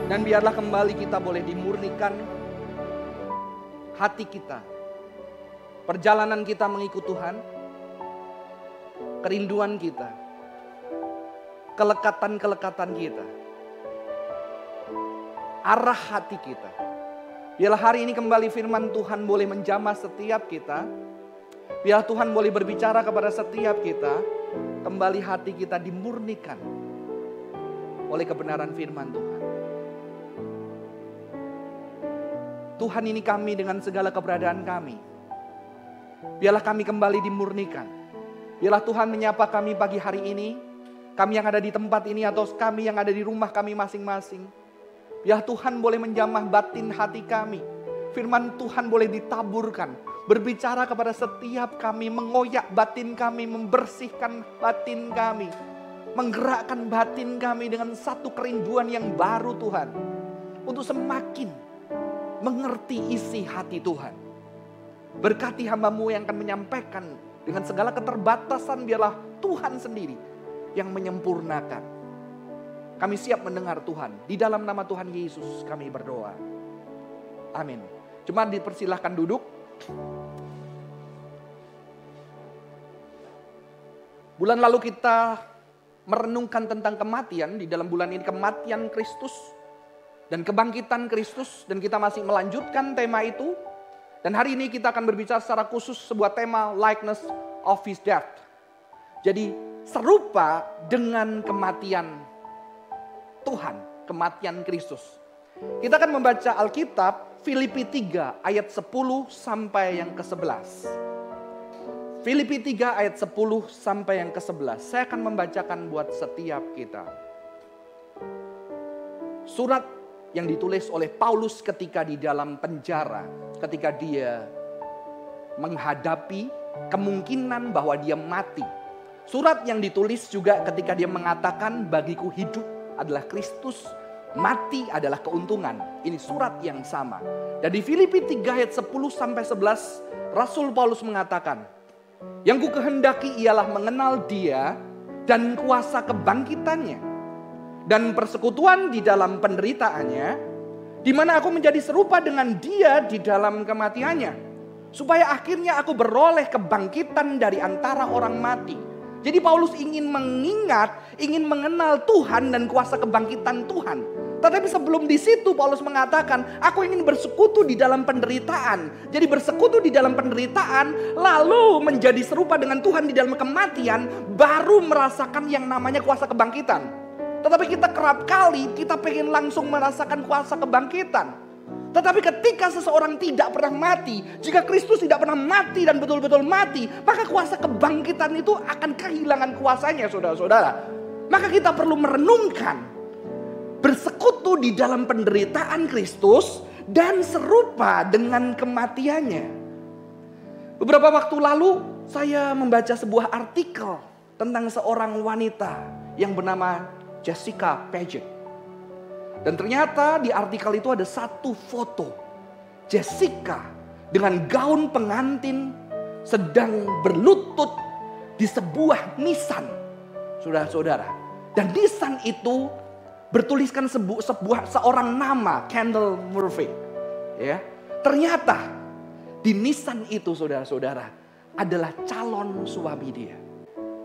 Dan biarlah kembali kita boleh dimurnikan hati kita. Perjalanan kita mengikut Tuhan. Kerinduan kita. Kelekatan-kelekatan kita. Arah hati kita. Biarlah hari ini kembali firman Tuhan boleh menjamah setiap kita. Biarlah Tuhan boleh berbicara kepada setiap kita. Kembali hati kita dimurnikan oleh kebenaran firman Tuhan. Tuhan, ini kami dengan segala keberadaan kami. Biarlah kami kembali dimurnikan. Biarlah Tuhan menyapa kami pagi hari ini. Kami yang ada di tempat ini atau kami yang ada di rumah kami masing-masing. Biarlah Tuhan boleh menjamah batin hati kami. Firman Tuhan boleh ditaburkan. Berbicara kepada setiap kami. Mengoyak batin kami. Membersihkan batin kami. Menggerakkan batin kami dengan satu kerinduan yang baru Tuhan. Untuk semakin mengerti isi hati Tuhan. Berkati hamba-Mu yang akan menyampaikan dengan segala keterbatasan, biarlah Tuhan sendiri yang menyempurnakan. Kami siap mendengar Tuhan. Di dalam nama Tuhan Yesus kami berdoa. Amin. Jemaat dipersilahkan duduk. Bulan lalu kita merenungkan tentang kematian. Di dalam bulan ini kematian Kristus dan kebangkitan Kristus. Dan kita masih melanjutkan tema itu. Dan hari ini kita akan berbicara secara khusus sebuah tema likeness of his death. Jadi serupa dengan kematian Tuhan, kematian Kristus. Kita akan membaca Alkitab Filipi 3 ayat 10 sampai yang ke-11. Filipi 3 ayat 10 sampai yang ke-11. Saya akan membacakan buat setiap kita. Surat yang ditulis oleh Paulus ketika di dalam penjara, ketika dia menghadapi kemungkinan bahwa dia mati. Surat yang ditulis juga ketika dia mengatakan bagiku hidup adalah Kristus, mati adalah keuntungan. Ini surat yang sama. Dan di Filipi 3 ayat 10 sampai 11, Rasul Paulus mengatakan, yang ku kehendaki ialah mengenal Dia dan kuasa kebangkitannya dan persekutuan di dalam penderitaannya, di mana aku menjadi serupa dengan Dia di dalam kematiannya, supaya akhirnya aku beroleh kebangkitan dari antara orang mati. Jadi Paulus ingin mengingat, ingin mengenal Tuhan dan kuasa kebangkitan Tuhan. Tetapi sebelum di situ Paulus mengatakan, aku ingin bersekutu di dalam penderitaan. Jadi bersekutu di dalam penderitaan, lalu menjadi serupa dengan Tuhan di dalam kematian, baru merasakan yang namanya kuasa kebangkitan. Tetapi kita kerap kali, kita pengen langsung merasakan kuasa kebangkitan. Tetapi ketika seseorang tidak pernah mati, jika Kristus tidak pernah mati dan betul-betul mati, maka kuasa kebangkitan itu akan kehilangan kuasanya, saudara-saudara. Maka kita perlu merenungkan, bersekutu di dalam penderitaan Kristus dan serupa dengan kematiannya. Beberapa waktu lalu saya membaca sebuah artikel tentang seorang wanita yang bernama Jessica Paget. Dan ternyata di artikel itu ada satu foto Jessica dengan gaun pengantin sedang berlutut di sebuah nisan, saudara-saudara. Dan nisan itu bertuliskan seorang nama, Kendall Murphy. Ya, ternyata di nisan itu, saudara-saudara, adalah calon suami dia.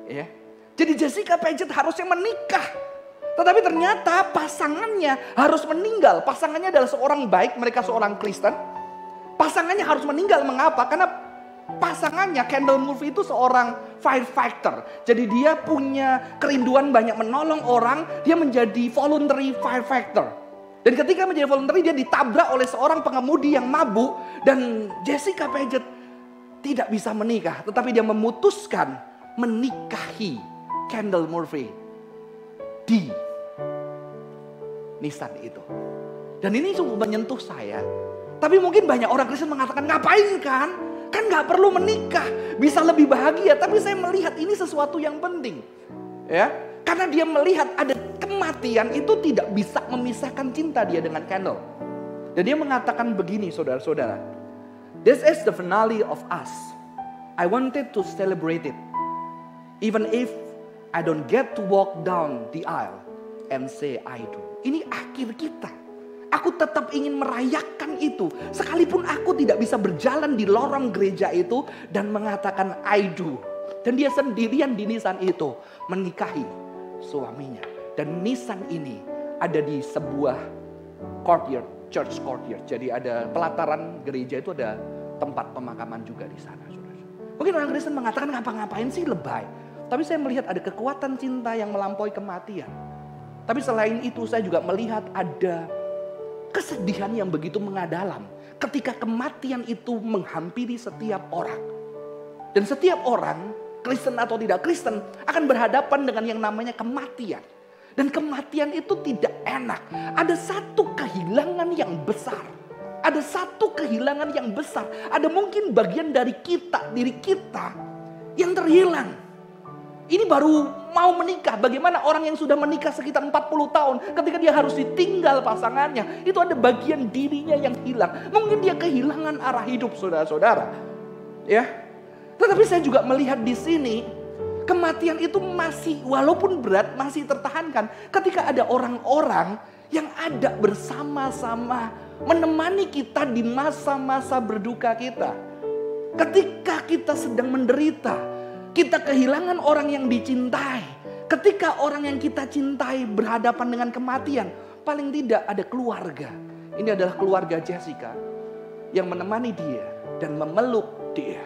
Ya, jadi Jessica Paget harusnya menikah. Tetapi ternyata pasangannya harus meninggal. Pasangannya adalah seorang baik, mereka seorang Kristen. Pasangannya harus meninggal, mengapa? Karena pasangannya Kendall Murphy itu seorang firefighter. Jadi dia punya kerinduan banyak menolong orang. Dia menjadi voluntary firefighter. Dan ketika menjadi voluntary, dia ditabrak oleh seorang pengemudi yang mabuk. Dan Jessica Paget tidak bisa menikah. Tetapi dia memutuskan menikahi Kendall Murphy di nisan itu. Dan ini sungguh menyentuh saya. Tapi mungkin banyak orang Kristen mengatakan, ngapain kan? Kan gak perlu menikah, bisa lebih bahagia. Tapi saya melihat ini sesuatu yang penting. Ya, karena dia melihat ada kematian itu tidak bisa memisahkan cinta dia dengan Kendall. Dan dia mengatakan begini, saudara-saudara. This is the finale of us. I wanted to celebrate it. Even if I don't get to walk down the aisle and say I do. Ini akhir kita. Aku tetap ingin merayakan itu. Sekalipun aku tidak bisa berjalan di lorong gereja itu dan mengatakan I do. Dan dia sendirian di nisan itu menikahi suaminya. Dan nisan ini ada di sebuah courtyard, church courtyard. Jadi ada pelataran gereja itu, ada tempat pemakaman juga di sana. Mungkin orang Kristen mengatakan ngapa-ngapain sih, lebay. Tapi saya melihat ada kekuatan cinta yang melampaui kematian. Tapi selain itu saya juga melihat ada kesedihan yang begitu mengadalam ketika kematian itu menghampiri setiap orang. Dan setiap orang, Kristen atau tidak Kristen, akan berhadapan dengan yang namanya kematian. Dan kematian itu tidak enak. Ada satu kehilangan yang besar. Ada satu kehilangan yang besar. Ada mungkin bagian dari kita, diri kita yang terhilang. Ini baru mau menikah. Bagaimana orang yang sudah menikah sekitar 40 tahun, ketika dia harus ditinggal pasangannya, itu ada bagian dirinya yang hilang. Mungkin dia kehilangan arah hidup, saudara-saudara. Ya. Tetapi saya juga melihat di sini, kematian itu masih, walaupun berat, masih tertahankan. Ketika ada orang-orang yang ada bersama-sama menemani kita di masa-masa berduka kita. Ketika kita sedang menderita, kita kehilangan orang yang dicintai. Ketika orang yang kita cintai berhadapan dengan kematian, paling tidak ada keluarga. Ini adalah keluarga Jessica yang menemani dia dan memeluk dia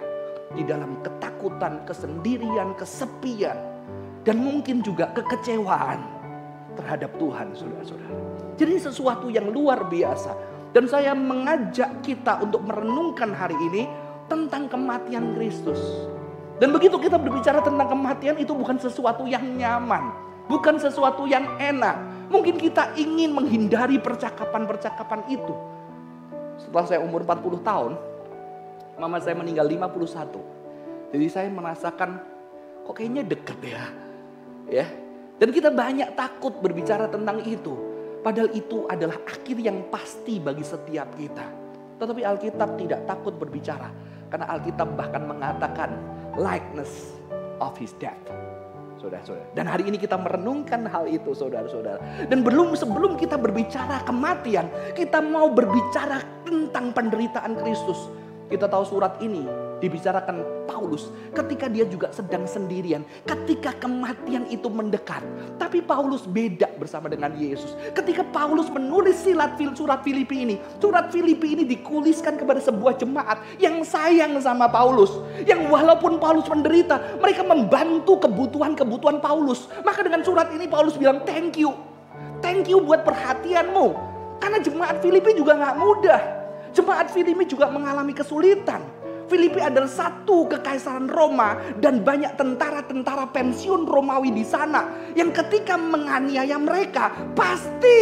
di dalam ketakutan, kesendirian, kesepian, dan mungkin juga kekecewaan terhadap Tuhan, saudara-saudara. Jadi sesuatu yang luar biasa. Dan saya mengajak kita untuk merenungkan hari ini tentang kematian Kristus. Dan begitu kita berbicara tentang kematian, itu bukan sesuatu yang nyaman, bukan sesuatu yang enak. Mungkin kita ingin menghindari percakapan-percakapan itu. Setelah saya umur 40 tahun, mama saya meninggal 51. Jadi saya merasakan kok kayaknya deket ya. Dan kita banyak takut berbicara tentang itu. Padahal itu adalah akhir yang pasti bagi setiap kita. Tetapi Alkitab tidak takut berbicara. Karena Alkitab bahkan mengatakan likeness of his death. Saudara-saudara. Dan hari ini kita merenungkan hal itu, saudara-saudara. Dan sebelum kita berbicara kematian, kita mau berbicara tentang penderitaan Kristus. Kita tahu surat ini dibicarakan Paulus ketika dia juga sedang sendirian. Ketika kematian itu mendekat. Tapi Paulus beda bersama dengan Yesus. Ketika Paulus menulis surat Filipi ini. Surat Filipi ini dituliskan kepada sebuah jemaat yang sayang sama Paulus. Yang walaupun Paulus menderita, mereka membantu kebutuhan-kebutuhan Paulus. Maka dengan surat ini Paulus bilang thank you. Thank you buat perhatianmu. Karena jemaat Filipi juga gak mudah. Jemaat Filipi juga mengalami kesulitan. Filipi adalah satu kekaisaran Roma dan banyak tentara-tentara pensiun Romawi di sana yang ketika menganiaya mereka pasti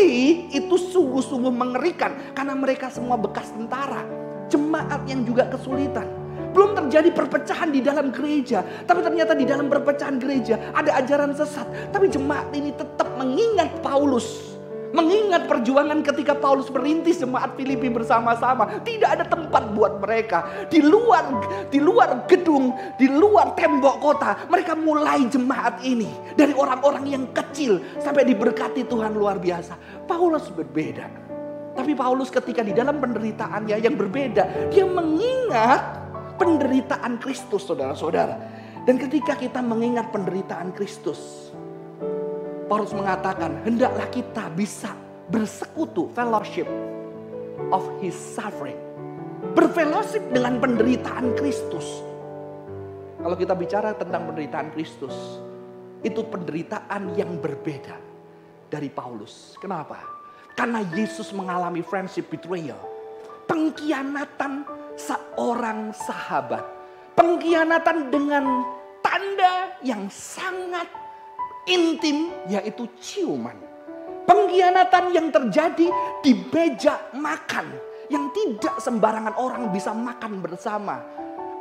itu sungguh-sungguh mengerikan karena mereka semua bekas tentara. Jemaat yang juga kesulitan. Belum terjadi perpecahan di dalam gereja, tapi ternyata di dalam perpecahan gereja ada ajaran sesat. Tapi jemaat ini tetap mengingat Paulus. Mengingat perjuangan ketika Paulus merintis jemaat Filipi bersama-sama. Tidak ada tempat buat mereka. Di luar gedung, di luar tembok kota. Mereka mulai jemaat ini. Dari orang-orang yang kecil sampai diberkati Tuhan luar biasa. Paulus berbeda. Tapi Paulus ketika di dalam penderitaannya yang berbeda. Dia mengingat penderitaan Kristus, saudara-saudara. Dan ketika kita mengingat penderitaan Kristus, Paulus mengatakan, hendaklah kita bisa bersekutu, fellowship of his suffering. Berfellowship dengan penderitaan Kristus. Kalau kita bicara tentang penderitaan Kristus, itu penderitaan yang berbeda dari Paulus. Kenapa? Karena Yesus mengalami friendship betrayal. Pengkhianatan seorang sahabat. Pengkhianatan dengan tanda yang sangat intim, yaitu ciuman. Pengkhianatan yang terjadi di meja makan, yang tidak sembarangan orang bisa makan bersama.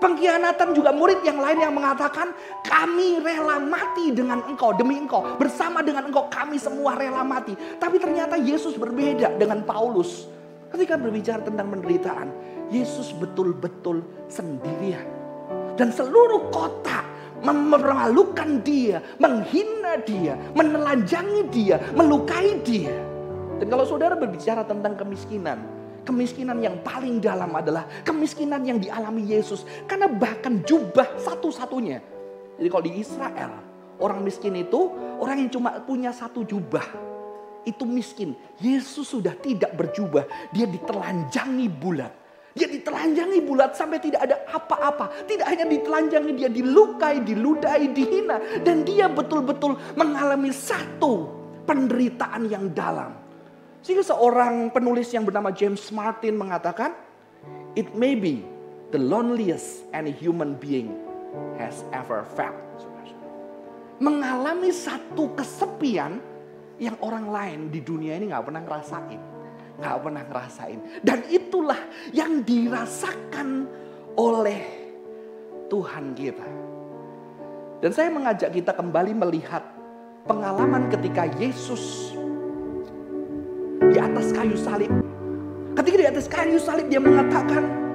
Pengkhianatan juga murid yang lain yang mengatakan, kami rela mati dengan engkau, demi engkau, bersama dengan engkau kami semua rela mati. Tapi ternyata Yesus berbeda dengan Paulus. Ketika berbicara tentang penderitaan, Yesus betul-betul sendirian. Dan seluruh kota mempermalukan dia, menghina dia, menelanjangi dia, melukai dia. Dan kalau saudara berbicara tentang kemiskinan, kemiskinan yang paling dalam adalah kemiskinan yang dialami Yesus. Karena bahkan jubah satu-satunya. Jadi kalau di Israel, orang miskin itu orang yang cuma punya satu jubah. Itu miskin. Yesus sudah tidak berjubah. Dia ditelanjangi bulat. Dia ditelanjangi bulat sampai tidak ada apa-apa. Tidak hanya ditelanjangi, dia dilukai, diludai, dihina. Dan dia betul-betul mengalami satu penderitaan yang dalam. Sehingga seorang penulis yang bernama James Martin mengatakan, it may be the loneliest any human being has ever felt. Mengalami satu kesepian yang orang lain di dunia ini gak pernah ngerasain. Gak pernah ngerasain. Dan itulah yang dirasakan oleh Tuhan kita. Dan saya mengajak kita kembali melihat pengalaman ketika Yesus di atas kayu salib. Ketika di atas kayu salib dia mengatakan,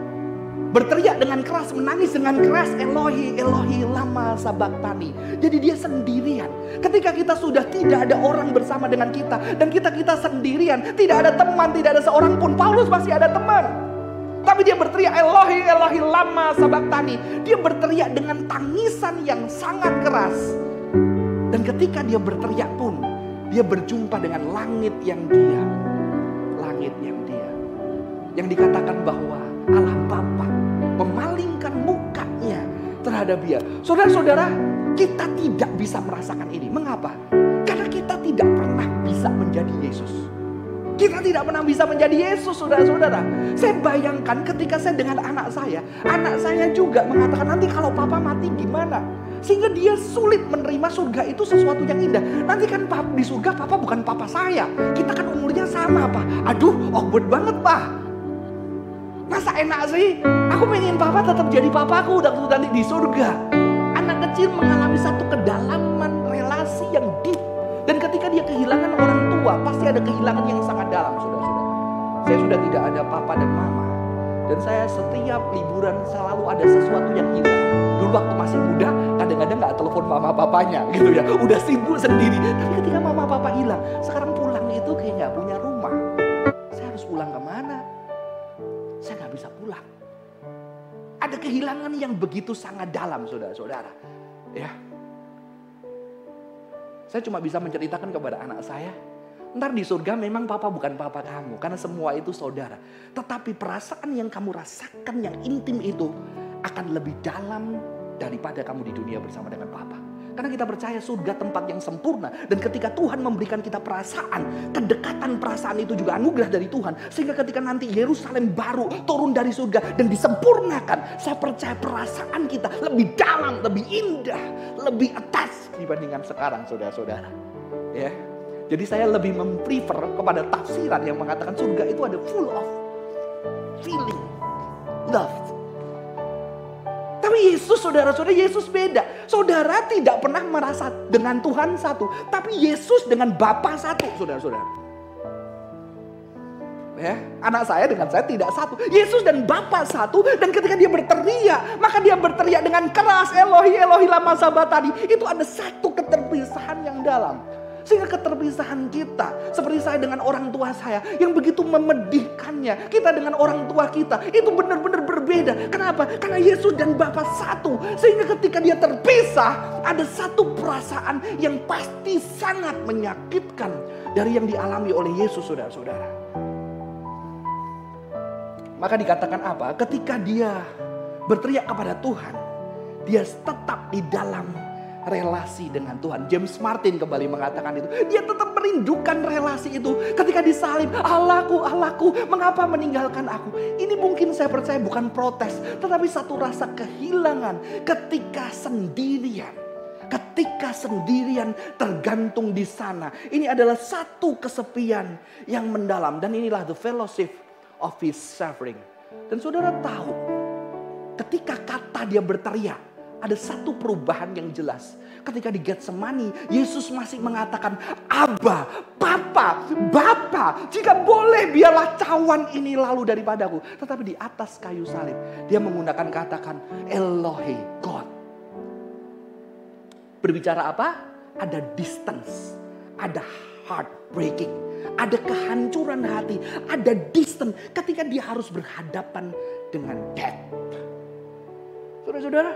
berteriak dengan keras, menangis dengan keras, Elohi, Elohi, lama sabachthani. Jadi dia sendirian. Ketika kita sudah tidak ada orang bersama dengan kita, dan kita sendirian, tidak ada teman, tidak ada seorang pun. Paulus masih ada teman. Tapi dia berteriak, Elohi, Elohi, lama sabachthani. Dia berteriak dengan tangisan yang sangat keras. Dan ketika dia berteriak pun, dia berjumpa dengan langit yang diam. Langit yang diam. Yang dikatakan bahwa Allah Bapa memalingkan mukanya terhadap dia. Saudara-saudara, kita tidak bisa merasakan ini. Mengapa? Karena kita tidak pernah bisa menjadi Yesus. Kita tidak pernah bisa menjadi Yesus, saudara-saudara. Saya bayangkan ketika saya dengan anak saya juga mengatakan, nanti kalau papa mati gimana? Sehingga dia sulit menerima surga itu sesuatu yang indah. Nanti kan di surga papa bukan papa saya. Kita kan umurnya sama, Pak. Aduh, awkward banget, Pak. Masa enak sih? Aku pengen papa tetap jadi papaku udah nanti di surga. Anak kecil mengalami satu kedalaman relasi yang deep. Dan ketika dia kehilangan orang tua, pasti ada kehilangan yang sangat dalam, saudara-saudara. Saya sudah tidak ada papa dan mama. Dan saya setiap liburan selalu ada sesuatu yang hilang. Dulu waktu masih muda, kadang-kadang gak telepon mama papanya gitu ya. Udah sibuk sendiri. Tapi ketika mama papa hilang, sekarang pulang itu kayak gak punya rumah. Saya harus pulang kemana? Saya gak bisa pulang. Ada kehilangan yang begitu sangat dalam, saudara-saudara. Ya. Saya cuma bisa menceritakan kepada anak saya, ntar di surga memang papa bukan papa kamu, karena semua itu saudara. Tetapi perasaan yang kamu rasakan yang intim itu akan lebih dalam daripada kamu di dunia bersama dengan papa. Karena kita percaya surga tempat yang sempurna. Dan ketika Tuhan memberikan kita perasaan, kedekatan perasaan itu juga anugerah dari Tuhan. Sehingga ketika nanti Yerusalem baru turun dari surga dan disempurnakan, saya percaya perasaan kita lebih dalam, lebih indah, lebih attached dibandingkan sekarang, saudara-saudara. Ya. Jadi saya lebih memprefer kepada tafsiran yang mengatakan surga itu ada full of feeling, love. Tapi Yesus, saudara-saudara, Yesus beda. Saudara tidak pernah merasa dengan Tuhan satu, tapi Yesus dengan Bapa satu, saudara-saudara. Ya, anak saya dengan saya tidak satu. Yesus dan Bapa satu, dan ketika dia berteriak, maka dia berteriak dengan keras, Elohi, Elohi, lama sabachthani. Itu ada satu keterpisahan yang dalam. Sehingga keterpisahan kita, seperti saya dengan orang tua saya yang begitu memedihkannya, kita dengan orang tua kita, itu benar-benar berbeda. Kenapa? Karena Yesus dan Bapa satu. Sehingga ketika dia terpisah, ada satu perasaan yang pasti sangat menyakitkan dari yang dialami oleh Yesus, saudara-saudara. Maka dikatakan apa? Ketika dia berteriak kepada Tuhan, dia tetap di dalam relasi dengan Tuhan. James Martin kembali mengatakan itu. Dia tetap merindukan relasi itu. Ketika disalib, Allahku, Allahku, mengapa meninggalkan aku? Ini mungkin saya percaya bukan protes, tetapi satu rasa kehilangan ketika sendirian. Ketika sendirian tergantung di sana. Ini adalah satu kesepian yang mendalam. Dan inilah the fellowship of his suffering. Dan saudara tahu, ketika kata dia berteriak, ada satu perubahan yang jelas. Ketika di Getsemani, Yesus masih mengatakan, Abba, Papa, Bapa, jika boleh biarlah cawan ini lalu daripadaku. Tetapi di atas kayu salib, dia menggunakan katakan, Elohe, God. Berbicara apa? Ada distance, ada heartbreaking, ada kehancuran hati, ada distance ketika dia harus berhadapan dengan death. Saudara-saudara,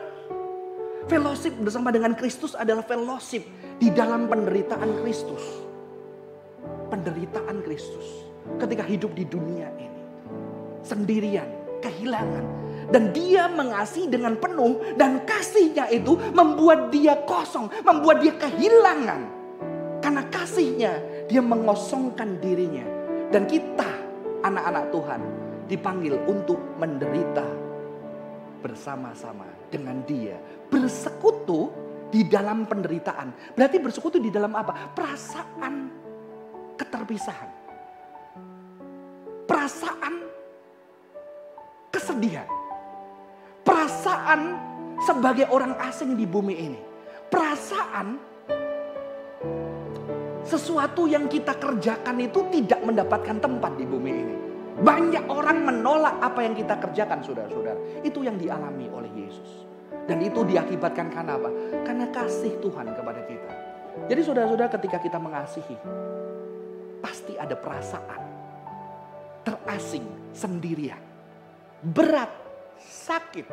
fellowship bersama dengan Kristus adalah fellowship di dalam penderitaan Kristus. Penderitaan Kristus ketika hidup di dunia ini. Sendirian, kehilangan. Dan dia mengasihi dengan penuh, dan kasihnya itu membuat dia kosong, membuat dia kehilangan. Karena kasihnya dia mengosongkan dirinya. Dan kita anak-anak Tuhan dipanggil untuk menderita bersama-sama dengan dia. Bersekutu di dalam penderitaan. Berarti bersekutu di dalam apa? Perasaan keterpisahan. Perasaan kesedihan. Perasaan sebagai orang asing di bumi ini. Perasaan sesuatu yang kita kerjakan itu tidak mendapatkan tempat di bumi ini. Banyak orang menolak apa yang kita kerjakan, saudara-saudara. Itu yang dialami oleh Yesus. Dan itu diakibatkan karena apa? Karena kasih Tuhan kepada kita. Jadi saudara-saudara, ketika kita mengasihi, pasti ada perasaan terasing, sendirian, berat, sakit.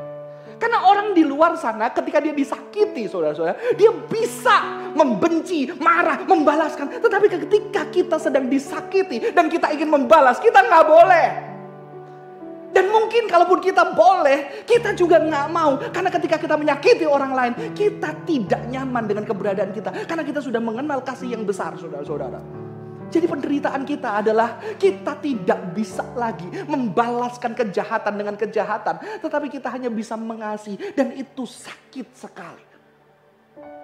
Karena orang di luar sana ketika dia disakiti, saudara-saudara, dia bisa membenci, marah, membalaskan. Tetapi ketika kita sedang disakiti dan kita ingin membalas, kita nggak boleh. Dan mungkin kalaupun kita boleh, kita juga nggak mau. Karena ketika kita menyakiti orang lain, kita tidak nyaman dengan keberadaan kita. Karena kita sudah mengenal kasih yang besar, saudara-saudara. Jadi penderitaan kita adalah kita tidak bisa lagi membalaskan kejahatan dengan kejahatan. Tetapi kita hanya bisa mengasihi, dan itu sakit sekali.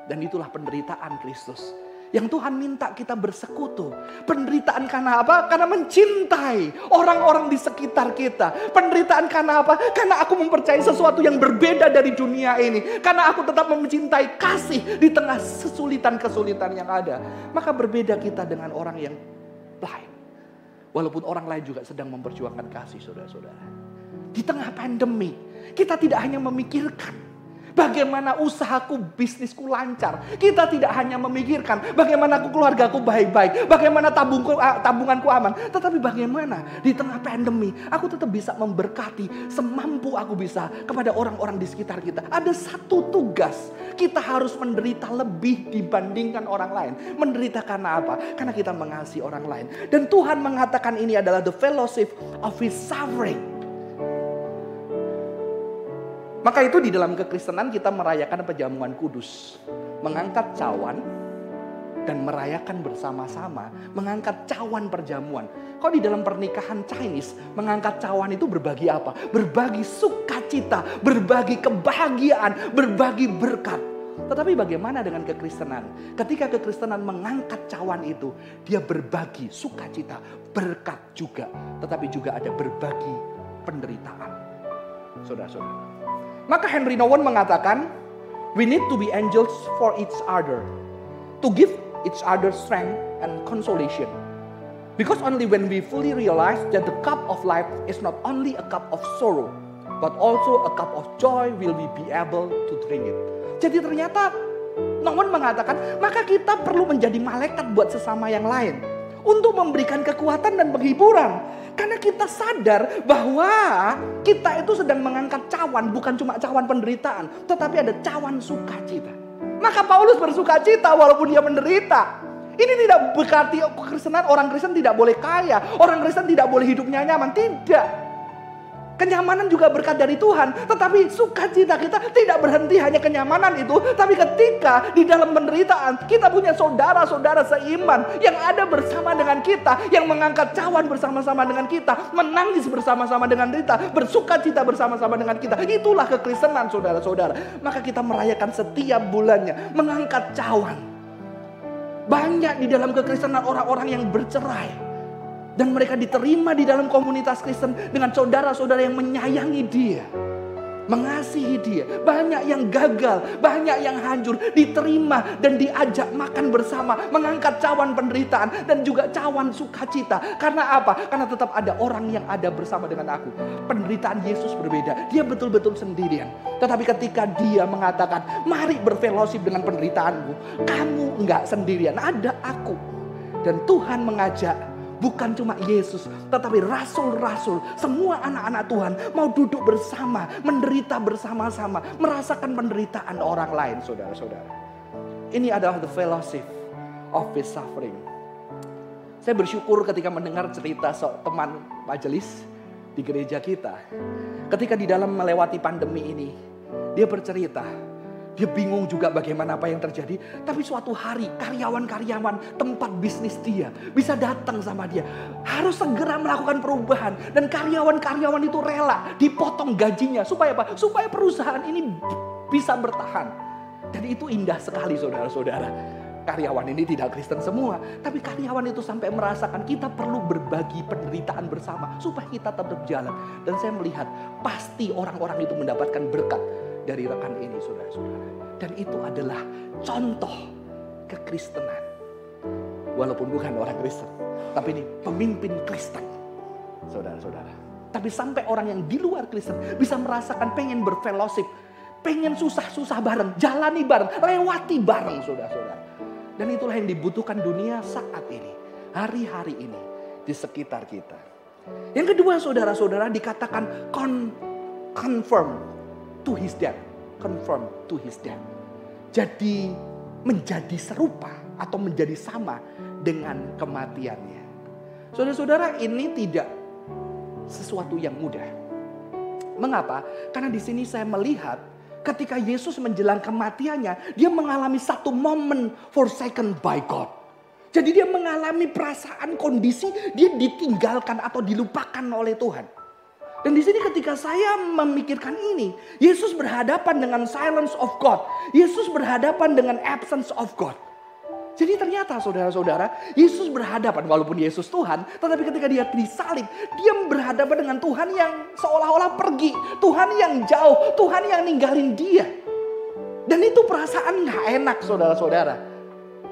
Dan itulah penderitaan Kristus. Yang Tuhan minta kita bersekutu. Penderitaan karena apa? Karena mencintai orang-orang di sekitar kita. Penderitaan karena apa? Karena aku mempercayai sesuatu yang berbeda dari dunia ini. Karena aku tetap mencintai kasih di tengah kesulitan-kesulitan yang ada. Maka berbeda kita dengan orang yang lain. Walaupun orang lain juga sedang memperjuangkan kasih, saudara-saudara. Di tengah pandemi, kita tidak hanya memikirkan bagaimana usahaku, bisnisku lancar. Kita tidak hanya memikirkan bagaimana keluargaku baik-baik, bagaimana tabunganku aman. Tetapi bagaimana di tengah pandemi aku tetap bisa memberkati semampu aku bisa kepada orang-orang di sekitar kita. Ada satu tugas, kita harus menderita lebih dibandingkan orang lain. Menderita karena apa? Karena kita mengasihi orang lain. Dan Tuhan mengatakan ini adalah the fellowship of His suffering. Maka itu di dalam kekristenan kita merayakan perjamuan kudus. Mengangkat cawan dan merayakan bersama-sama. Mengangkat cawan perjamuan. Kalau di dalam pernikahan Chinese, mengangkat cawan itu berbagi apa? Berbagi sukacita, berbagi kebahagiaan, berbagi berkat. Tetapi bagaimana dengan kekristenan? Ketika kekristenan mengangkat cawan itu, dia berbagi sukacita, berkat juga. Tetapi juga ada berbagi penderitaan. Saudara-saudara. Maka Henry Nouwen mengatakan, we need to be angels for each other, to give each other strength and consolation. Because only when we fully realize that the cup of life is not only a cup of sorrow, but also a cup of joy, will we be able to drink it. Jadi ternyata Nouwen mengatakan, maka kita perlu menjadi malaikat buat sesama yang lain, untuk memberikan kekuatan dan penghiburan. Karena kita sadar bahwa kita itu sedang mengangkat cawan, bukan cuma cawan penderitaan, tetapi ada cawan sukacita. Maka Paulus bersukacita walaupun dia menderita. Ini tidak berarti kekristenan orang Kristen tidak boleh kaya, orang Kristen tidak boleh hidupnya nyaman. Tidak. Kenyamanan juga berkat dari Tuhan. Tetapi sukacita kita tidak berhenti hanya kenyamanan itu. Tapi ketika di dalam penderitaan kita punya saudara-saudara seiman yang ada bersama dengan kita, yang mengangkat cawan bersama-sama dengan kita, menangis bersama-sama dengan kita, bersukacita bersama-sama dengan kita. Itulah kekristenan, saudara-saudara. Maka kita merayakan setiap bulannya, mengangkat cawan. Banyak di dalam kekristenan orang-orang yang bercerai. Dan mereka diterima di dalam komunitas Kristen dengan saudara-saudara yang menyayangi dia. Mengasihi dia. Banyak yang gagal, banyak yang hancur. Diterima dan diajak makan bersama. Mengangkat cawan penderitaan dan juga cawan sukacita. Karena apa? Karena tetap ada orang yang ada bersama dengan aku. Penderitaan Yesus berbeda. Dia betul-betul sendirian. Tetapi ketika dia mengatakan, mari berfellowship dengan penderitaanmu. Kamu enggak sendirian, ada aku. Dan Tuhan mengajak Bukan cuma Yesus, tetapi rasul-rasul, semua anak-anak Tuhan mau duduk bersama, menderita bersama-sama, merasakan penderitaan orang lain, saudara-saudara. Ini adalah the fellowship of his suffering. Saya bersyukur ketika mendengar cerita teman majelis di gereja kita. Ketika di dalam melewati pandemi ini, dia bercerita, dia bingung juga bagaimana apa yang terjadi. Tapi suatu hari karyawan-karyawan tempat bisnis dia bisa datang sama dia. Harus segera melakukan perubahan. Dan karyawan-karyawan itu rela dipotong gajinya. Supaya apa? Supaya perusahaan ini bisa bertahan. Dan itu indah sekali saudara-saudara. Karyawan ini tidak Kristen semua. Tapi karyawan itu sampai merasakan kita perlu berbagi penderitaan bersama. Supaya kita tetap jalan. Dan saya melihat pasti orang-orang itu mendapatkan berkat dari rekan ini saudara-saudara. Dan itu adalah contoh kekristenan. Walaupun bukan orang Kristen. Tapi ini pemimpin Kristen. Saudara-saudara. Tapi sampai orang yang di luar Kristen bisa merasakan pengen berfellowship. Pengen susah-susah bareng. Jalani bareng. Lewati bareng saudara-saudara. Dan itulah yang dibutuhkan dunia saat ini. Hari-hari ini. Di sekitar kita. Yang kedua saudara-saudara dikatakan confirm to his death. Confirm to his death. Jadi menjadi serupa atau menjadi sama dengan kematiannya. Saudara-saudara, ini tidak sesuatu yang mudah. Mengapa? Karena di sini saya melihat ketika Yesus menjelang kematiannya, dia mengalami satu momen forsaken by God. Jadi dia mengalami perasaan kondisi dia ditinggalkan atau dilupakan oleh Tuhan. Dan di sini ketika saya memikirkan ini, Yesus berhadapan dengan silence of God. Yesus berhadapan dengan absence of God. Jadi ternyata saudara-saudara, Yesus berhadapan walaupun Yesus Tuhan, tetapi ketika dia disalib, dia berhadapan dengan Tuhan yang seolah-olah pergi. Tuhan yang jauh, Tuhan yang ninggalin dia. Dan itu perasaan gak enak saudara-saudara.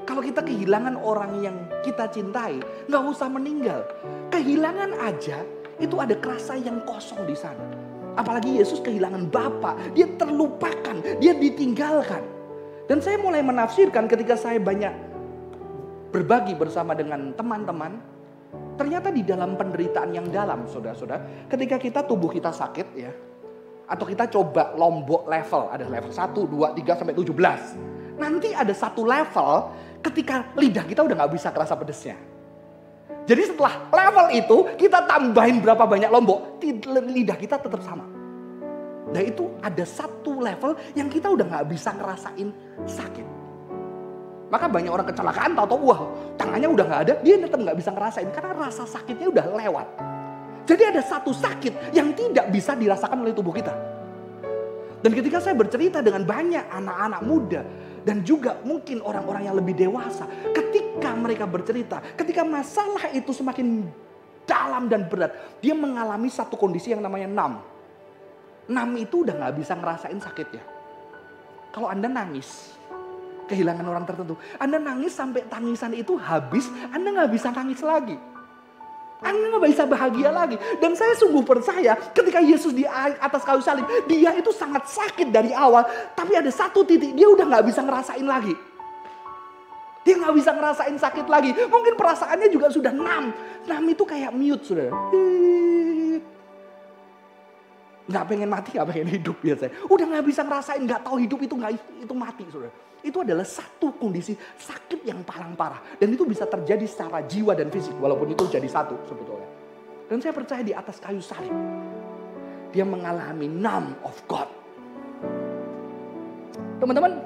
Kalau kita kehilangan orang yang kita cintai, gak usah meninggal. Kehilangan aja, itu ada kerasa yang kosong di sana. Apalagi Yesus kehilangan Bapa, dia terlupakan, dia ditinggalkan. Dan saya mulai menafsirkan ketika saya banyak berbagi bersama dengan teman-teman. Ternyata di dalam penderitaan yang dalam saudara-saudara, ketika kita tubuh kita sakit ya, atau kita coba lombok level, ada level 1, 2, 3 sampai 17. Nanti ada satu level ketika lidah kita udah gak bisa kerasa pedesnya. Jadi setelah level itu kita tambahin berapa banyak lombok, lidah kita tetap sama. Nah itu ada satu level yang kita udah gak bisa ngerasain sakit. Maka banyak orang kecelakaan tahu-tahu wah tangannya udah gak ada, dia tetap gak bisa ngerasain karena rasa sakitnya udah lewat. Jadi ada satu sakit yang tidak bisa dirasakan oleh tubuh kita. Dan ketika saya bercerita dengan banyak anak-anak muda dan juga mungkin orang-orang yang lebih dewasa, ketika mereka bercerita, ketika masalah itu semakin dalam dan berat, dia mengalami satu kondisi yang namanya numb. Numb itu udah gak bisa ngerasain sakitnya. Kalau Anda nangis, kehilangan orang tertentu, Anda nangis sampai tangisan itu habis, Anda gak bisa nangis lagi. Anda gak bisa bahagia lagi. Dan saya sungguh percaya ketika Yesus di atas kayu salib, dia itu sangat sakit dari awal. Tapi ada satu titik dia udah gak bisa ngerasain lagi. Dia gak bisa ngerasain sakit lagi. Mungkin perasaannya juga sudah numb. Numb itu kayak mute saudara. Gak pengen mati, gak pengen hidup biasanya. Udah gak bisa ngerasain, gak tahu hidup itu mati saudara. Itu adalah satu kondisi sakit yang paling parah. Dan itu bisa terjadi secara jiwa dan fisik. Walaupun itu jadi satu sebetulnya. Dan saya percaya di atas kayu salib, dia mengalami numb of God. Teman-teman,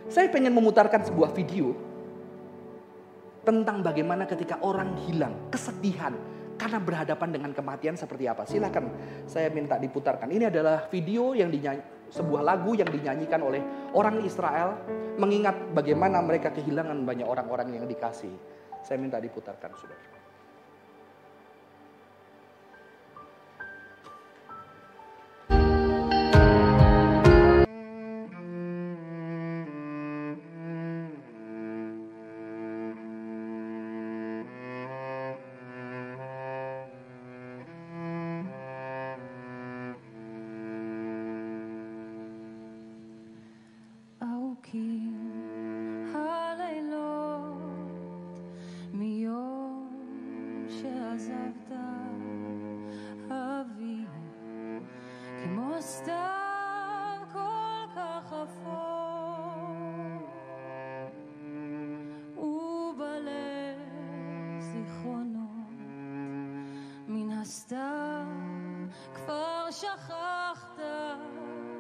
saya pengen memutarkan sebuah video tentang bagaimana ketika orang hilang, kesedihan karena berhadapan dengan kematian seperti apa. Silakan saya minta diputarkan. Ini adalah video yang sebuah lagu yang dinyanyikan oleh orang Israel mengingat bagaimana mereka kehilangan banyak orang-orang yang dikasih. Saya minta diputarkan, saudara. King, hallelujah, me your הסתם כבר שכחת,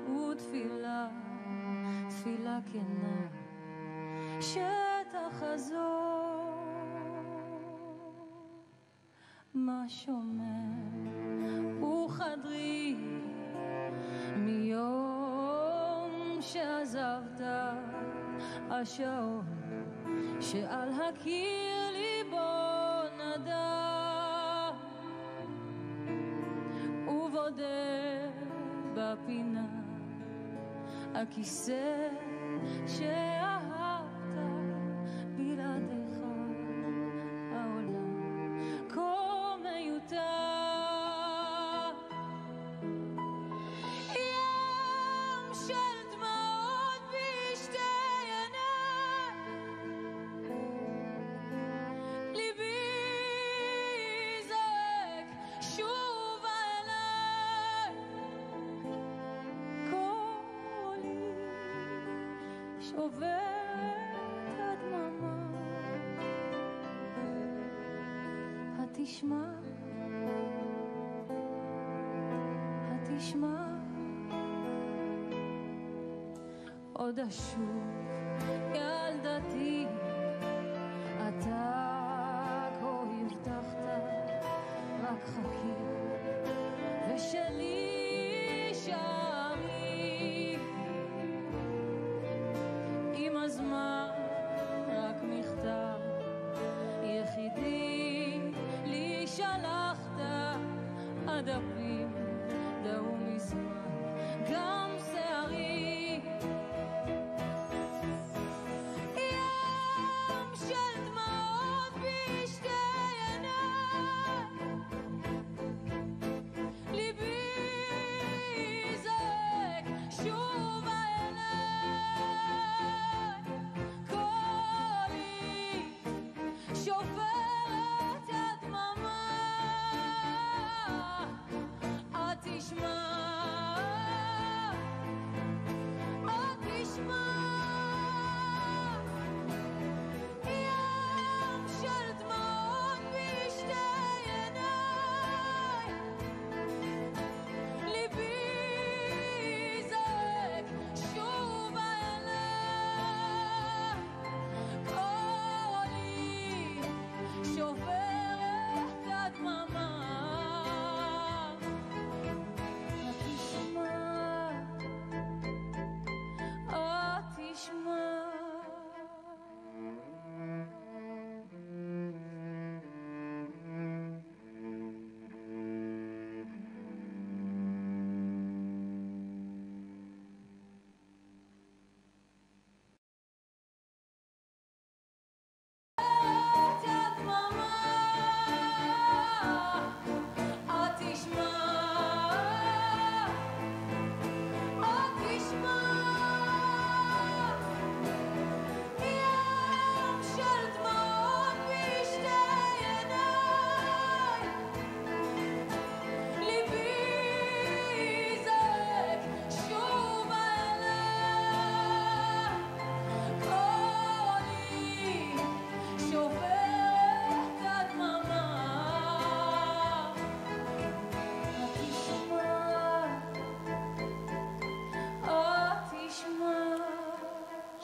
ותפילה, תפילה כנה, שתחזור. מה שומר וחדרי מיום שעזבת, השעון שעל הקיר ליבו נדע, ובודד בפינה הכיסא שאהבת, בלעדיך העולם כה מיותר. ים של דמעות בשתי עיניי, ליבי זועק שובה אליי, קולי שובר את הדממה. התשמע, התשמע, עוד אשוב ילדתי, אתה כה הבטחת, רק חכי ושלי שערי. עם הזמן רק מכתב יחידי לי שלחת, הדפים דאו מזמן גם שערי. ים של דמעות בשתי עיניי, ליבי זועק שובה אליי, קולי שובר את הדממה. התשמע, התשמע, ים של דמעות בשתי עיניי, ליבי זועק שובה אליי, קולי שובר את הדממה. התשמע,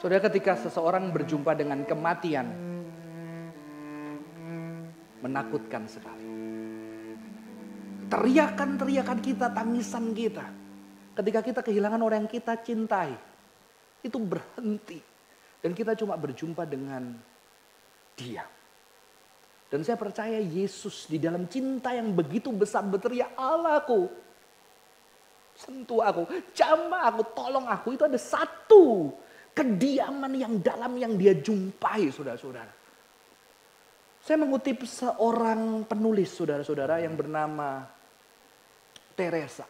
Saudara, ketika seseorang berjumpa dengan kematian, menakutkan sekali. Teriakan-teriakan kita, tangisan kita, ketika kita kehilangan orang yang kita cintai, itu berhenti. Dan kita cuma berjumpa dengan Dia. Dan saya percaya Yesus di dalam cinta yang begitu besar berteriak, Allahku, sentuh aku, jamah aku, tolong aku. Itu ada satu kediaman yang dalam yang Dia jumpai, saudara-saudara. Saya mengutip seorang penulis, saudara-saudara, yang bernama Teresa.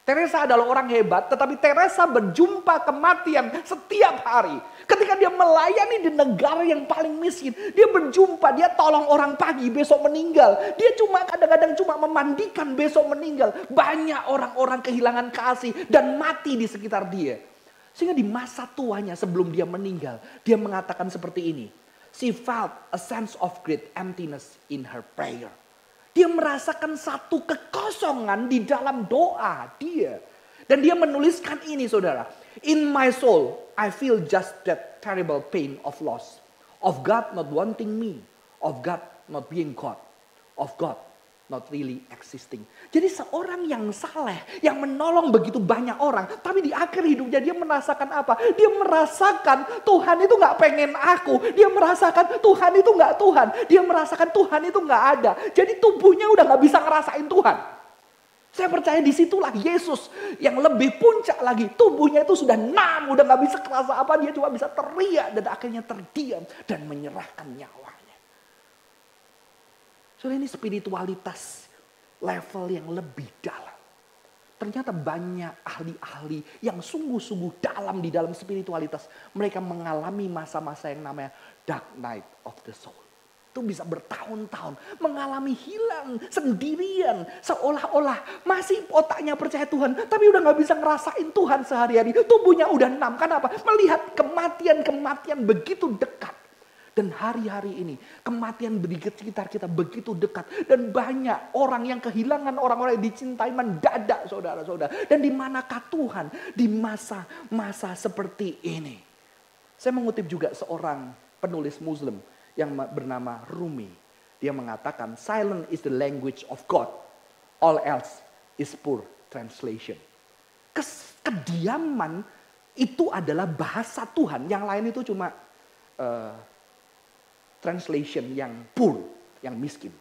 Teresa adalah orang hebat, tetapi Teresa berjumpa kematian setiap hari. Ketika dia melayani di negara yang paling miskin, dia berjumpa, dia tolong orang pagi, besok meninggal. Dia cuma kadang-kadang cuma memandikan, besok meninggal. Banyak orang-orang kehilangan kasih dan mati di sekitar dia. Sehingga di masa tuanya sebelum dia meninggal, dia mengatakan seperti ini. She felt a sense of great emptiness in her prayer. Dia merasakan satu kekosongan di dalam doa dia. Dan dia menuliskan ini saudara. In my soul, I feel just that terrible pain of loss. Of God not wanting me. Of God not being God. Of God not really existing. Jadi seorang yang saleh, yang menolong begitu banyak orang. Tapi di akhir hidupnya dia merasakan apa? Dia merasakan Tuhan itu gak pengen aku. Dia merasakan Tuhan itu gak Tuhan. Dia merasakan Tuhan itu gak ada. Jadi tubuhnya udah gak bisa ngerasain Tuhan. Saya percaya disitulah Yesus yang lebih puncak lagi. Tubuhnya itu sudah udah gak bisa kerasa apa. Dia cuma bisa teriak dan akhirnya terdiam dan menyerahkan nyawanya. Soalnya ini spiritualitas level yang lebih dalam. Ternyata banyak ahli-ahli yang sungguh-sungguh dalam di dalam spiritualitas. Mereka mengalami masa-masa yang namanya dark night of the soul. Itu bisa bertahun-tahun mengalami hilang sendirian. Seolah-olah masih otaknya percaya Tuhan. Tapi udah gak bisa ngerasain Tuhan sehari-hari. Tubuhnya udah numb. Kenapa? Melihat kematian-kematian begitu dekat. Dan hari-hari ini kematian di sekitar kita begitu dekat. Dan banyak orang yang kehilangan orang-orang yang dicintai mendadak saudara-saudara. Dan di manakah Tuhan di masa-masa seperti ini? Saya mengutip juga seorang penulis Muslim yang bernama Rumi. Dia mengatakan silence is the language of God. All else is poor translation. Kediaman itu adalah bahasa Tuhan. Yang lain itu cuma translation yang poor, yang miskin.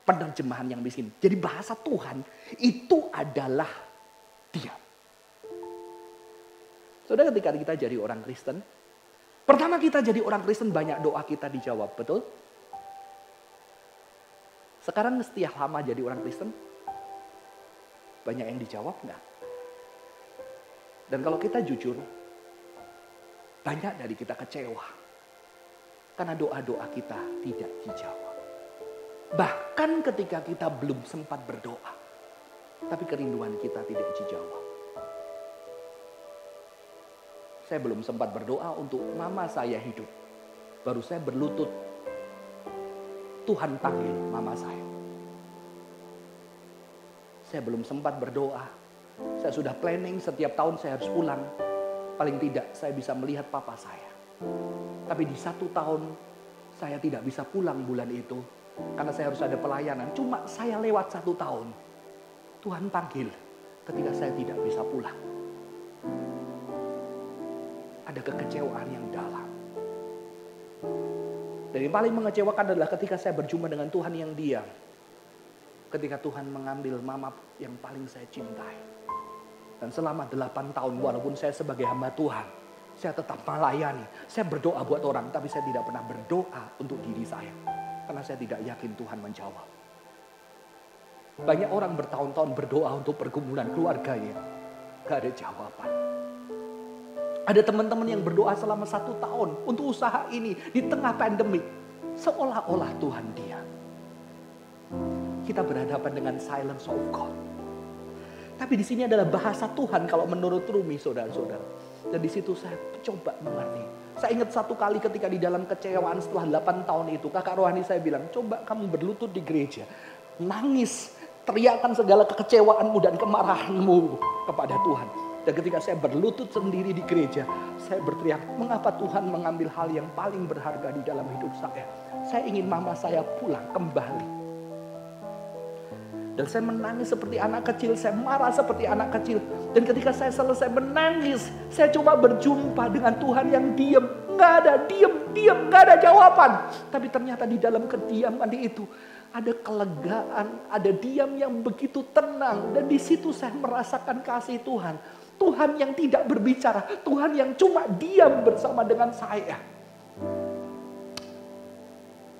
Penerjemahan yang miskin. Jadi bahasa Tuhan itu adalah diam. Saudara, ketika kita jadi orang Kristen, pertama kita jadi orang Kristen banyak doa kita dijawab, betul? Sekarang setelah lama jadi orang Kristen, banyak yang dijawab enggak? Dan kalau kita jujur, banyak dari kita kecewa. Karena doa-doa kita tidak dijawab. Bahkan ketika kita belum sempat berdoa. Tapi kerinduan kita tidak dijawab. Saya belum sempat berdoa untuk mama saya hidup. Baru saya berlutut. Tuhan panggil mama saya. Saya belum sempat berdoa. Saya sudah planning setiap tahun saya harus pulang. Paling tidak saya bisa melihat papa saya. Tapi di 1 tahun saya tidak bisa pulang bulan itu. Karena saya harus ada pelayanan. Cuma saya lewat 1 tahun. Tuhan panggil ketika saya tidak bisa pulang. Ada kekecewaan yang dalam. Dan yang paling mengecewakan adalah ketika saya berjumpa dengan Tuhan yang diam. Ketika Tuhan mengambil mama yang paling saya cintai. Dan selama 8 tahun walaupun saya sebagai hamba Tuhan. Saya tetap melayani. Saya berdoa buat orang. Tapi saya tidak pernah berdoa untuk diri saya. Karena saya tidak yakin Tuhan menjawab. Banyak orang bertahun-tahun berdoa untuk pergumulan keluarganya. Gak ada jawaban. Ada teman-teman yang berdoa selama 1 tahun. Untuk usaha ini. Di tengah pandemi. Seolah-olah Tuhan diam. Kita berhadapan dengan silence of God. Tapi di sini adalah bahasa Tuhan kalau menurut Rumi saudara-saudara. Dan di situ saya coba mengerti. Saya ingat 1 kali ketika di dalam kecewaan setelah 8 tahun itu. Kakak rohani saya bilang, coba kamu berlutut di gereja. Nangis, teriakan segala kekecewaanmu dan kemarahanmu kepada Tuhan. Dan ketika saya berlutut sendiri di gereja, saya berteriak, mengapa Tuhan mengambil hal yang paling berharga di dalam hidup saya? Saya ingin mama saya pulang kembali. Dan saya menangis seperti anak kecil, saya marah seperti anak kecil. Dan ketika saya selesai menangis, saya coba berjumpa dengan Tuhan yang diam. Nggak ada, diam, nggak ada jawaban. Tapi ternyata di dalam kediaman itu ada kelegaan, ada diam yang begitu tenang. Dan di situ saya merasakan kasih Tuhan. Tuhan yang tidak berbicara, Tuhan yang cuma diam bersama dengan saya.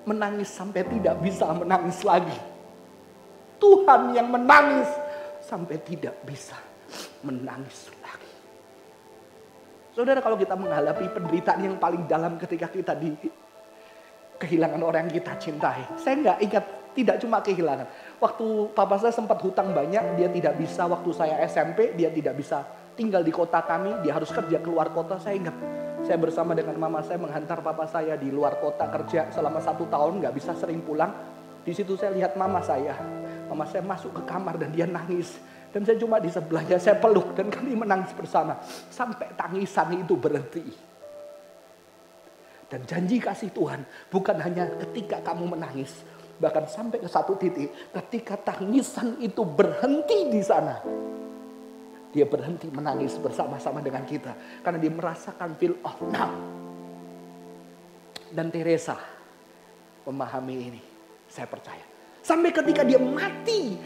Menangis sampai tidak bisa menangis lagi. Tuhan yang menangis sampai tidak bisa menangis lagi. Saudara, kalau kita menghadapi penderitaan yang paling dalam ketika kita kehilangan orang yang kita cintai. Saya nggak ingat, tidak cuma kehilangan. Waktu papa saya sempat hutang banyak, dia tidak bisa. Waktu saya SMP, dia tidak bisa tinggal di kota kami. Dia harus kerja keluar kota, saya ingat. Saya bersama dengan mama saya menghantar papa saya di luar kota kerja selama 1 tahun, nggak bisa sering pulang. Di situ saya lihat mama saya. Mama saya masuk ke kamar dan dia nangis. Dan saya cuma di sebelahnya, saya peluk dan kami menangis bersama. Sampai tangisan itu berhenti. Dan janji kasih Tuhan bukan hanya ketika kamu menangis. Bahkan sampai ke satu titik ketika tangisan itu berhenti di sana. Dia berhenti menangis bersama-sama dengan kita. Karena dia merasakan feel of now. Dan Teresa memahami ini. Saya percaya. Sampai ketika dia mati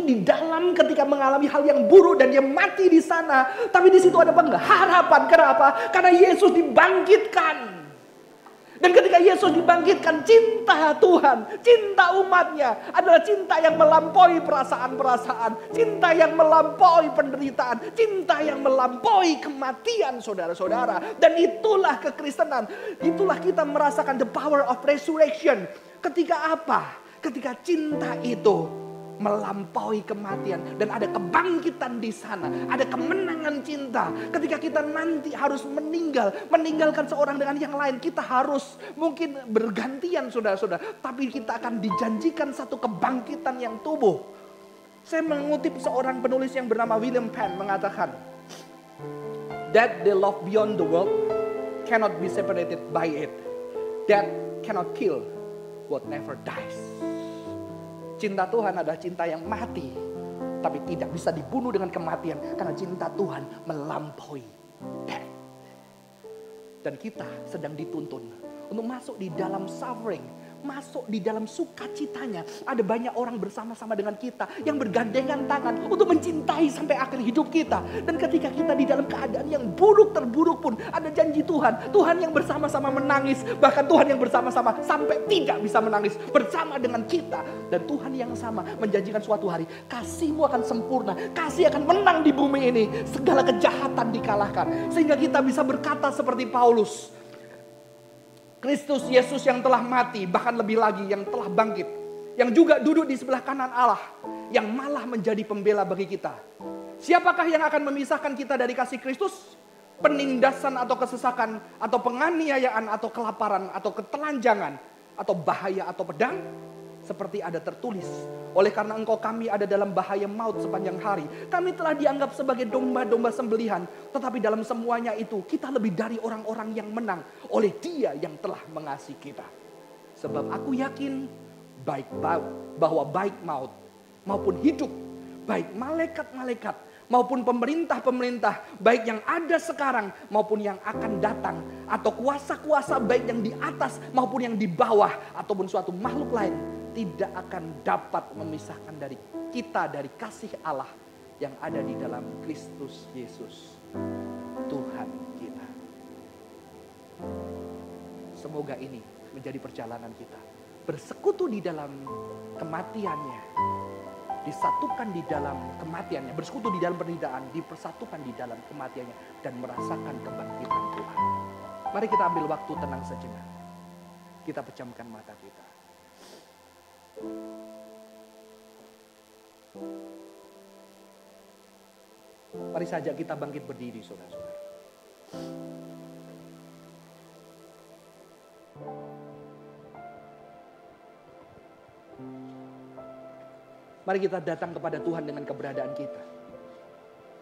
di dalam ketika mengalami hal yang buruk dan dia mati di sana. Tapi di situ ada pengharapan. Kenapa? Karena Yesus dibangkitkan. Dan ketika Yesus dibangkitkan, cinta Tuhan, cinta umatnya adalah cinta yang melampaui perasaan-perasaan. Cinta yang melampaui penderitaan. Cinta yang melampaui kematian saudara-saudara. Dan itulah kekristenan. Itulah kita merasakan the power of resurrection. Ketika apa? Ketika cinta itu melampaui kematian dan ada kebangkitan di sana, ada kemenangan cinta. Ketika kita nanti harus meninggalkan seorang dengan yang lain, kita harus mungkin bergantian saudara-saudara, tapi kita akan dijanjikan satu kebangkitan yang tubuh. Saya mengutip seorang penulis yang bernama William Penn mengatakan, that the love beyond the world cannot be separated by it. That cannot kill what never dies. Cinta Tuhan adalah cinta yang mati, tapi tidak bisa dibunuh dengan kematian. Karena cinta Tuhan melampaui death. Dan kita sedang dituntun untuk masuk di dalam suffering. Masuk di dalam sukacitanya. Ada banyak orang bersama-sama dengan kita yang bergandengan tangan untuk mencintai sampai akhir hidup kita. Dan ketika kita di dalam keadaan yang buruk terburuk pun ada janji Tuhan. Tuhan yang bersama-sama menangis. Bahkan Tuhan yang bersama-sama sampai tidak bisa menangis bersama dengan kita. Dan Tuhan yang sama menjanjikan suatu hari kasih-Mu akan sempurna. Kasih akan menang di bumi ini. Segala kejahatan dikalahkan. Sehingga kita bisa berkata seperti Paulus. Kristus Yesus yang telah mati, bahkan lebih lagi yang telah bangkit. Yang juga duduk di sebelah kanan Allah. Yang malah menjadi pembela bagi kita. Siapakah yang akan memisahkan kita dari kasih Kristus? Penindasan atau kesesakan, atau penganiayaan, atau kelaparan, atau ketelanjangan, atau bahaya, atau pedang? Seperti ada tertulis, oleh karena engkau kami ada dalam bahaya maut sepanjang hari. Kami telah dianggap sebagai domba-domba sembelihan. Tetapi dalam semuanya itu kita lebih dari orang-orang yang menang oleh Dia yang telah mengasihi kita. Sebab aku yakin bahwa baik maut maupun hidup, baik malaikat-malaikat maupun pemerintah-pemerintah, baik yang ada sekarang maupun yang akan datang, atau kuasa-kuasa baik yang di atas maupun yang di bawah, ataupun suatu makhluk lain, tidak akan dapat memisahkan dari kita dari kasih Allah yang ada di dalam Kristus Yesus, Tuhan kita. Semoga ini menjadi perjalanan kita, bersekutu di dalam kematiannya, disatukan di dalam kematiannya, bersekutu di dalam penderitaan, dipersatukan di dalam kematiannya, dan merasakan kebangkitan Tuhan. Mari kita ambil waktu tenang sejenak. Kita pejamkan mata kita. Mari saja kita bangkit berdiri, saudara-saudara. Mari kita datang kepada Tuhan dengan keberadaan kita.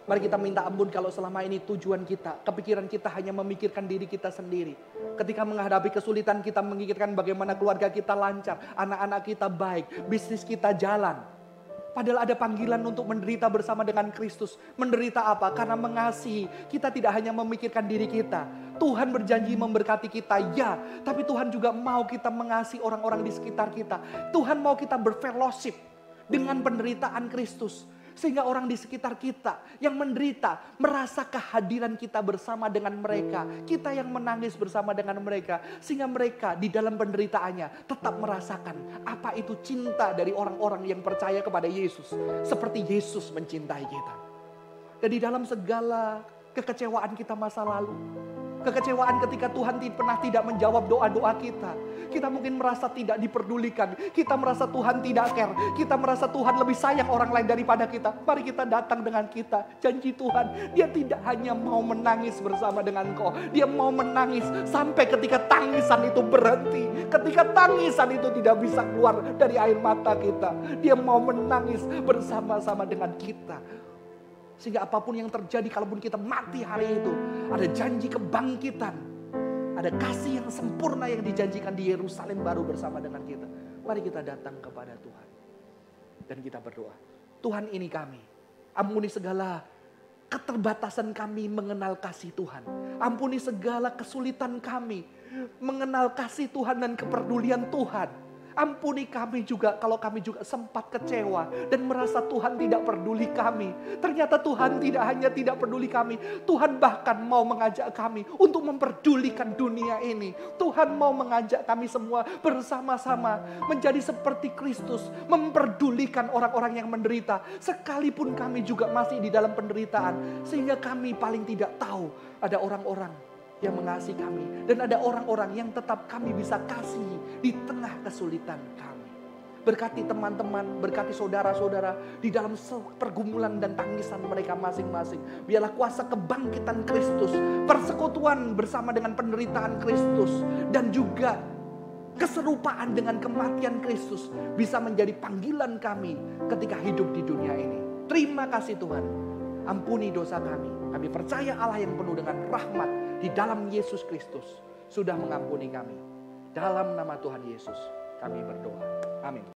Mari kita minta ampun kalau selama ini tujuan kita, kepikiran kita hanya memikirkan diri kita sendiri. Ketika menghadapi kesulitan kita memikirkan bagaimana keluarga kita lancar, anak-anak kita baik, bisnis kita jalan. Padahal ada panggilan untuk menderita bersama dengan Kristus. Menderita apa? Karena mengasihi. Kita tidak hanya memikirkan diri kita. Tuhan berjanji memberkati kita, ya. Tapi Tuhan juga mau kita mengasihi orang-orang di sekitar kita. Tuhan mau kita berfellowship dengan penderitaan Kristus. Sehingga orang di sekitar kita yang menderita merasa kehadiran kita bersama dengan mereka. Kita yang menangis bersama dengan mereka. Sehingga mereka di dalam penderitaannya tetap merasakan apa itu cinta dari orang-orang yang percaya kepada Yesus. Seperti Yesus mencintai kita. Dan di dalam segala kekecewaan kita masa lalu. Kekecewaan ketika Tuhan pernah tidak menjawab doa-doa kita. Kita mungkin merasa tidak diperdulikan. Kita merasa Tuhan tidak care. Kita merasa Tuhan lebih sayang orang lain daripada kita. Mari kita datang dengan kita. Janji Tuhan, Dia tidak hanya mau menangis bersama dengan Engkau. Dia mau menangis sampai ketika tangisan itu berhenti. Ketika tangisan itu tidak bisa keluar dari air mata kita. Dia mau menangis bersama-sama dengan kita. Sehingga apapun yang terjadi, kalaupun kita mati hari itu, ada janji kebangkitan. Ada kasih yang sempurna yang dijanjikan di Yerusalem baru bersama dengan kita. Mari kita datang kepada Tuhan. Dan kita berdoa. Tuhan, ini kami. Ampuni segala keterbatasan kami mengenal kasih Tuhan. Ampuni segala kesulitan kami mengenal kasih Tuhan dan kepedulian Tuhan. Ampuni kami juga kalau kami juga sempat kecewa dan merasa Tuhan tidak peduli kami. Ternyata Tuhan tidak hanya tidak peduli kami, Tuhan bahkan mau mengajak kami untuk memperdulikan dunia ini. Tuhan mau mengajak kami semua bersama-sama menjadi seperti Kristus, memperdulikan orang-orang yang menderita. Sekalipun kami juga masih di dalam penderitaan, sehingga kami paling tidak tahu ada orang-orang yang mengasihi kami. Dan ada orang-orang yang tetap kami bisa kasih di tengah kesulitan kami. Berkati teman-teman, berkati saudara-saudara di dalam pergumulan dan tangisan mereka masing-masing. Biarlah kuasa kebangkitan Kristus, persekutuan bersama dengan penderitaan Kristus, dan juga keserupaan dengan kematian Kristus bisa menjadi panggilan kami ketika hidup di dunia ini. Terima kasih Tuhan. Ampuni dosa kami. Kami percaya Allah yang penuh dengan rahmat di dalam Yesus Kristus sudah mengampuni kami. Dalam nama Tuhan Yesus kami berdoa. Amin.